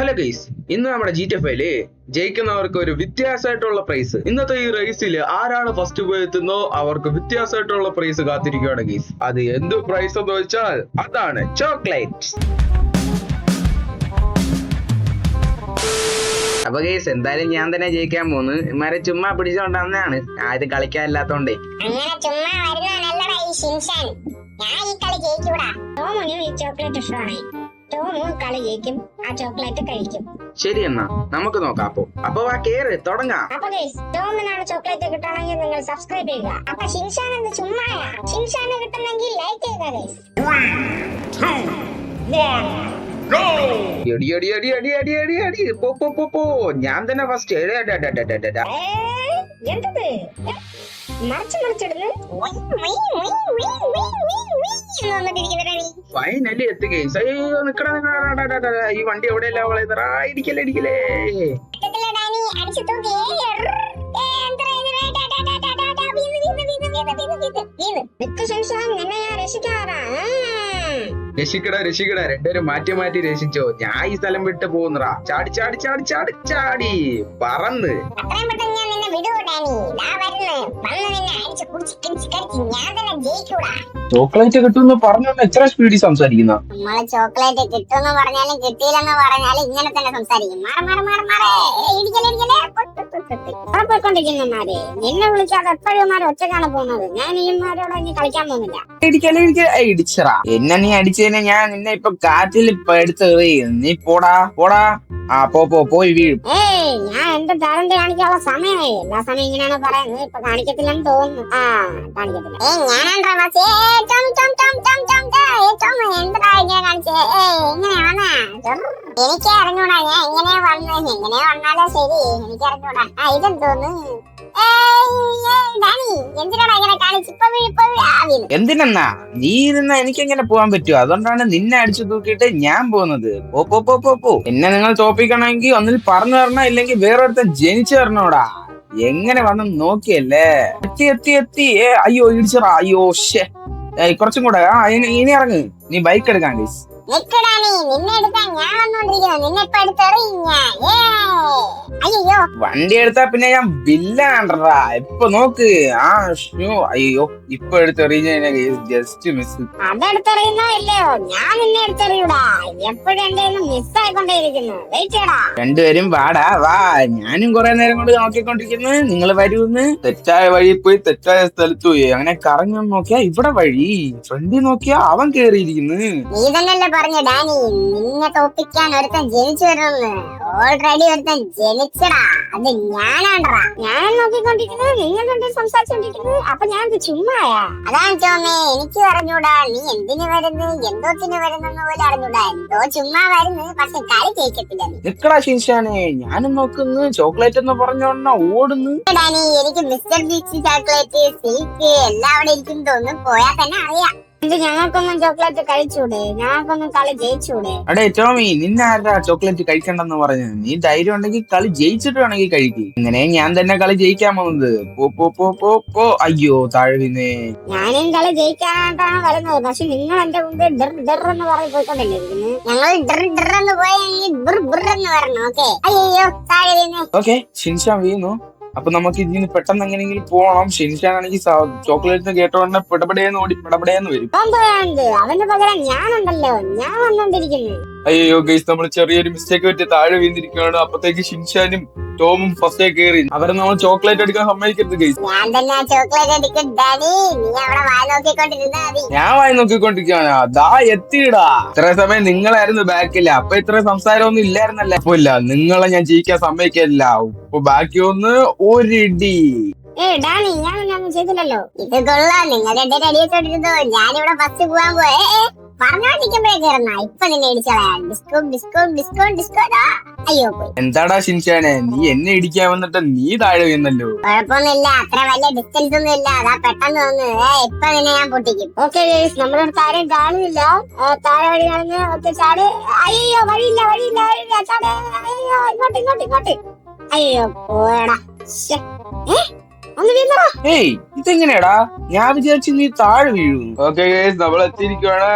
Hello guys, ഇന്ന് നമ്മുടെ GTA 5 ജയിക്കുന്നവർക്ക് ഒരു വ്യത്യാസമായിട്ടുള്ള പ്രൈസ്. ഇന്നത്തെ ഈ റേസിൽ ആരാണ് ഫസ്റ്റ് പോയി എത്തുന്നോ അവർക്ക് വ്യത്യാസമായിട്ടുള്ള പ്രൈസ് കാത്തിരിക്കുകയാണ് ഗൈസ്. അത് എന്ത് പ്രൈസ് എന്ന് വെച്ചാൽ അതാണ് ചോക്ലേറ്റ്. അപ്പൊ ഗൈസ്, എന്തായാലും ഞാൻ തന്നെ ജയിക്കാൻ പോകുന്നു. ഇമാരെ ചുമ്മാ പിടിച്ചോണ്ടാണ് ആരും കളിക്കാനില്ലാത്തോണ്ടേ. അങ്ങനെ ചുമ്മാ വരുന്നവനല്ലടാ ഈ ഷിൻഷാൻ. ഞാൻ ഈ കളി ജയിക്കൂടാ. ടോമിനും ഈ ചോക്ലേറ്റ് ഇഷ്ടമാണ്. ടോമും കളി ജയിക്കും, ആ ചോക്ലേറ്റ് കഴിക്കും. ശരി, എന്നാ നമുക്ക് നോക്കാം. അപ്പൊ വാ കേറ്, തുടങ്ങാം. അപ്പൊ ഗൈസ്, ടോമിനാണ് ചോക്ലേറ്റ് കിട്ടണമെങ്കിൽ നിങ്ങൾ സബ്സ്ക്രൈബ് ചെയ്യുക. അപ്പൊ ഷിൻഷാൻ എന്ത് ചുമ്മായാ? ഷിൻഷാന് കിട്ടുന്നെങ്കിൽ ലൈക്ക് ചെയ്യുക ഗൈസ്. 1, 2, 1, go! പോ. ഞാൻ തന്നെ ഫസ്റ്റ്. എന്തത് മറിച്ചിടുന്നു? ഫൈനലി എത്തി ഗൈസ്. അയ്യോ നിക്കടാ, ഈ വണ്ടി എവിടെയല്ല അവളെ ഇടിക്കലേ. രക്ഷിക്കടാ, രണ്ടുപേരും മാറ്റി രക്ഷിച്ചോ. ഞാൻ ഈ സ്ഥലം വിട്ട് പോകുന്നടാ. ചാടി പറന്ന്. ചോക്ലേറ്റ് കിട്ടുമെന്ന് പറഞ്ഞ എത്ര സ്പീഡിൽ സംസാരിക്കുന്ന? നമ്മള് ചോക്ലേറ്റ് കിട്ടുമെന്ന് പറഞ്ഞാലും കിട്ടിയില്ലെന്ന് പറഞ്ഞാലും ഇങ്ങനെ തന്നെ സംസാരിക്കും. പോയിക്കൊണ്ടിരിക്കുന്നമാരെ നിന്നെ വിളിക്കാതെ എപ്പോഴും ഒറ്റക്കാണ് പോകുന്നത്. ഞാൻ ഈമാരോട് ഇനി കളിക്കാൻ പോകുന്നില്ല. ഇടിച്ചറാ എന്നെ. നീ അടിച്ചതിനെ ഞാൻ നിന്നെ ഇപ്പൊ കാറ്റിൽ എടുത്ത് നീ പോടാ. ആ പോയി വീഴും. ഞാൻ എന്റെ ടാലന്റ് കാണിക്കാനുള്ള സമയമായി. എല്ലാ സമയം ഇങ്ങനെയാണ് പറയുന്നത്. ഇപ്പൊ കാണിക്കത്തില്ലെന്ന് തോന്നുന്നു. കാണിക്കത്തില്ല. എനിക്ക് അറിഞ്ഞൂടാ ഞാൻ എങ്ങനെയാ വന്നത്. എങ്ങനെയാ വന്നാലോ ശരി, എനിക്ക് അറിഞ്ഞൂടാ. ഇതെന്തോന്ന് എന്തിനാ നീ ഇരുന്ന എനിക്ക് എങ്ങനെ പോവാൻ പറ്റുമോ? അതുകൊണ്ടാണ് നിന്നെ അടിച്ചു തൂക്കിയിട്ട് ഞാൻ പോകുന്നത്. പോ. എന്നെ നിങ്ങൾ തോപ്പിക്കണമെങ്കിൽ ഒന്നിൽ പറഞ്ഞു തരണം, ഇല്ലെങ്കിൽ വേറൊരുത്തൻ ജനിച്ചു തരണോടാ. എങ്ങനെ വന്ന് നോക്കിയല്ലേ. എത്തി. അയ്യോ ഇടിച്ചറാ. അയ്യോ കുറച്ചും കൂടെ. ഇനി ഇറങ്ങ്. നീ ബൈക്ക് എടുക്കാൻ ഗൈസ്. വണ്ടി എടുത്താ പിന്നെ ഞാൻ ബില്ലാണ്ടാ. ഇപ്പൊ നോക്ക്. അയ്യോ ഇപ്പൊ എടുത്തെറിഞ്ഞ ജസ്റ്റ് മിസ്. രണ്ടുപേരും വാ. ഞാനും കുറെ നേരം കൊണ്ട് നോക്കിക്കൊണ്ടിരിക്കുന്നു. നിങ്ങൾ വരൂന്ന്. തെറ്റായ വഴി പോയി തെറ്റായ സ്ഥലത്ത് പോയി. അങ്ങനെ കറങ്ങാൻ നോക്കിയാ ഇവിടെ വഴി. ഫ്രണ്ടിൽ നോക്കിയാ അവൻ കേറിയിരിക്കുന്നു. നീ തന്നെയല്ലേ പറഞ്ഞ ഡാനി നിന്നെ തോപ്പിക്കാൻ ഒരുത്തൻ ജനിച്ചു വരണമെന്ന്. ഓൾറെഡി ഒരുത്തൻ ജനിച്ചടാ. അത് ഞാനാണ്ടാ. ഞാൻ നോക്കിക്കൊണ്ടിരിക്കുന്നത്, നിങ്ങൾ രണ്ടും സംസാരിച്ചോണ്ടിരിക്കുന്നത്. അപ്പൊ ഞാൻ ചുമ്മായാ. അതാണ് ടോമേ, എനിക്ക് അറിഞ്ഞൂടാ നീ എന്തിനു വരുന്നു എന്തോത്തിന് വരുന്നെന്ന് പോലും അറിഞ്ഞൂടാ. എന്തോ ചുമ്മാ വരുന്നു, പക്ഷെ കളി ജയിക്കത്തില്ല. നിക്കടാ ഷിൻഷാനെ, ഞാനും നോക്കുന്നു. ചോക്ലേറ്റ് എന്ന് പറഞ്ഞോണ്ടാ ഓടുന്നു. ഡാനി എനിക്ക് മിസ്റ്റർ ബീച്ച് ചോക്ലേറ്റ് സിൽക്ക് എല്ലാം അവിടെ ഇരിക്കും തോന്നുന്നു. പോയാൽ തന്നെ അറിയാം. ഞങ്ങൾക്കൊന്നും ചോക്ലേറ്റ് കഴിച്ചൂടെ? ഞങ്ങൾക്കൊന്നും കളി ജയിച്ചൂടെ? അടേ ടോമി, നിന്നെ ആരാ ചോക്ലേറ്റ് കഴിക്കണ്ടെന്ന് പറഞ്ഞു? നീ ധൈര്യം ഉണ്ടെങ്കിൽ കളി ജയിച്ചിട്ട് വേണമെങ്കിൽ കഴിക്കും. ഇങ്ങനെ ഞാൻ തന്നെ കളി ജയിക്കാൻ പോകുന്നത്. പോ. അയ്യോ താഴെ പിന്നെ. ഞാനും കളി ജയിക്കാനായിട്ടാണ് വരുന്നത്. പക്ഷെ നിങ്ങൾ എന്റെ മുമ്പ് ഡർ എന്ന് പറഞ്ഞ് പോയിക്കൊണ്ടിരിക്കുന്നു. ഞങ്ങൾ എന്ന് പോയെങ്കിൽ എന്ന് പറഞ്ഞു. ഓക്കെ. അയ്യോ താഴെ വീണേ. ഓക്കെ, ഷിൻഷാൻ വീണു. അപ്പൊ നമുക്ക് ഇതിന് പെട്ടെന്ന് എങ്ങനെയെങ്കിലും പോകണം. ഷിൻഷാനാണെങ്കിൽ ചോക്ലേറ്റിന് കേട്ടോണ്ട് പെടപടേന്ന് ഓടി പെടപടേന്ന് വരും. അവന്റെ പകരം ഞാനുണ്ടല്ലോ, ഞാൻ വന്നോണ്ടിരിക്കുന്നു. അയ്യോ ഗൈസ്, നമ്മൾ ചെറിയൊരു മിസ്റ്റേക്ക് പറ്റി താഴെ വീണിരിക്കുകയാണ്. അപ്പത്തേക്ക് ഷിൻഷാനും ടോമും ഫസ്റ്റേ കയറി. അവരെ നമ്മൾ ചോക്ലേറ്റ് എടുക്കാൻ സമ്മതിക്കരുത് ഗൈസ്. ഞാൻ വായി നോക്കിക്കൊണ്ടിരിക്കുകയാണ്. അതാ എത്തിയിടാ. ഇത്ര സമയം നിങ്ങളായിരുന്നു ബാക്കില്ല. അപ്പൊ ഇത്ര സംസാരമൊന്നും ഇല്ലായിരുന്നല്ലേ. അപ്പൊ ഇല്ല, നിങ്ങളെ ഞാൻ ജയിക്കാൻ സമ്മതിക്കില്ല. ഇപ്പൊ ബാക്കി ഒന്ന് ഒരിടി. ചെയ്തില്ലല്ലോ. ഇത് കൊള്ളാം. നിങ്ങളുടെ അടിയത്തോണ്ടിരുന്നോ. ഞാനിവിടെ ഫസ്റ്റ് പോവാൻ പോയേ. എന്താടാ ഷിൻഷാനെ, നീ എന്നെ ഇടിക്കാൻ വന്നിട്ട് നീ താഴെ വീണല്ലോ. കുഴപ്പമൊന്നുമില്ല, അത്ര വലിയ ഡിസ്റ്റൻസ് ഒന്നും ഇല്ല. അതാ പെട്ടെന്ന് വന്ന് ഇപ്പൊ നിന്നെ ഞാൻ പൊട്ടിക്കും. ഓക്കെ, നമ്മുടെ അടുത്ത് ആരെയും കാണുന്നില്ല. താഴെ വഴി കാണുന്ന ഒറ്റ ചാട്. അയ്യോ വഴിയില്ല. ചാട്. അയ്യോ ഇങ്ങോട്ട്. അയ്യോ പോടാ. ഇതെങ്ങനെയാടാ? ഞാൻ വിചാരിച്ചു നീ താഴെ വീഴും. ഓക്കെ ഗൈസ്, നമ്മൾ എത്തിയിരിക്കുവാണ്.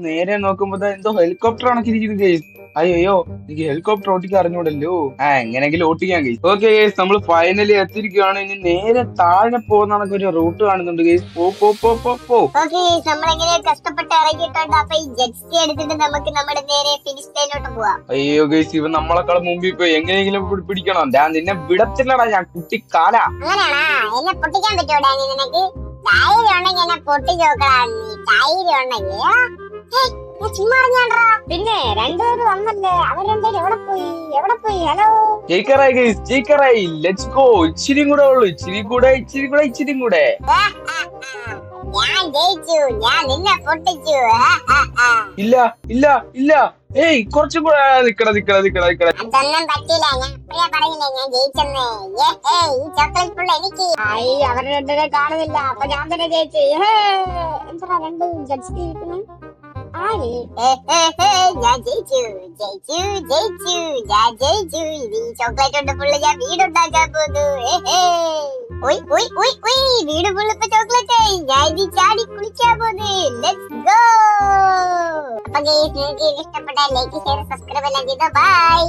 നേരെ നോക്കുമ്പോ എന്തോ ഹെലികോപ്റ്റർ കണക്കിരിക്കുന്നു ഗൈസ്. അയ്യോ എനിക്ക് ഹെലികോപ്റ്റർ ഓട്ടിക്കാൻ അറിഞ്ഞൂടല്ലോ. എങ്ങനെയെങ്കിലും ഓട്ടിക്കാൻ ഗൈസ്. ഓക്കെ ഗൈസ്, നമ്മൾ ഫൈനലി എത്തിയിരിക്കുകയാണ്. ഇനി നേരെ താഴെ പോകുന്ന ഒരു റൂട്ട് കാണുന്നുണ്ട് ഗൈസ്. പോ പോ പോ പോ പോ. ഓക്കെ നമ്മളെങ്ങനെ കഷ്ടപ്പെട്ട് ഇറങ്ങിയിട്ടുണ്ട്. അപ്പൊ ഈ ജെറ്റ് സ്കി എടുത്തിട്ട് നമുക്ക് നമ്മുടെ നേരെ ഫിനിഷ് ലൈനിലോട്ട് പോവാം. അയ്യോ ഗൈസ്, ഇവൻ നമ്മളെക്കാൾ മുമ്പിൽ പോയി. എങ്ങനെയെങ്കിലും പിടിക്കണം. ഞാൻ നിന്നെ വിടത്തില്ലടാ, ഞാൻ കുട്ടിക്കാല. അങ്ങനെയാണോ? എന്നെ പൊട്ടിക്കാൻ പറ്റുമോ ഡാനി നിനക്ക്? ധൈര്യം ഉണ്ടെങ്കിൽ എന്നെ പൊട്ടിച്ച് നോക്കടാ നീ. ധൈര്യം ഉണ്ടെങ്കിൽ ചുമ്മാ അറിഞ്ഞാണ്ടാ. പിന്നെ രണ്ടുപേരും വന്നല്ലേ, അവർ രണ്ടുപേരും എവിടെ പോയി? ഹലോ ജയിക്കറായി ഗൈസ്, ജയിക്കറായി. Let's go. ഇച്ചിരി കൂടെ ഉള്ളു, ഇച്ചിരി കൂടെ. ഞാൻ ജയിച്ചു, ഞാൻ നിന്നെ പൊട്ടിച്ചു. ഇല്ല. ഏയ് കുറച്ചും കൂടെ. നിക്കട. അതൊന്നും പറ്റില്ല. ഞാൻ അപ്പഴേ പറഞ്ഞില്ലേ ഞാൻ ജയിച്ചെന്ന്. ഈ ചോക്ലേറ്റ് ഫുൾ എനിക്ക്. അവർ രണ്ടുപേരെ കാണുന്നില്ല, അപ്പൊ ഞാൻ തന്നെ ജയിച്ചു. എന്താ രണ്ട് ജഡ്ജ് കിട്ടുന്നു? ഞാൻ ജയിച്ചു. ഈ ചോക്ലേറ്റ് കൊണ്ട് ഫുള്ള് ഞാൻ വീടുണ്ടാക്കാൻ പോകുന്നു. വീട് ഫുള്ള് ഇപ്പൊ ചോക്ലേറ്റ്. ഞാൻ ഇനി ചാടി കുളിക്കാൻ പോകുന്നു. Let's go. അപ്പൊ നിങ്ങൾക്ക് ഇഷ്ടപ്പെട്ട ലൈക്ക് ഷെയർ സബ്സ്ക്രൈബ് എല്ലാം ചെയ്തോ. ബൈ.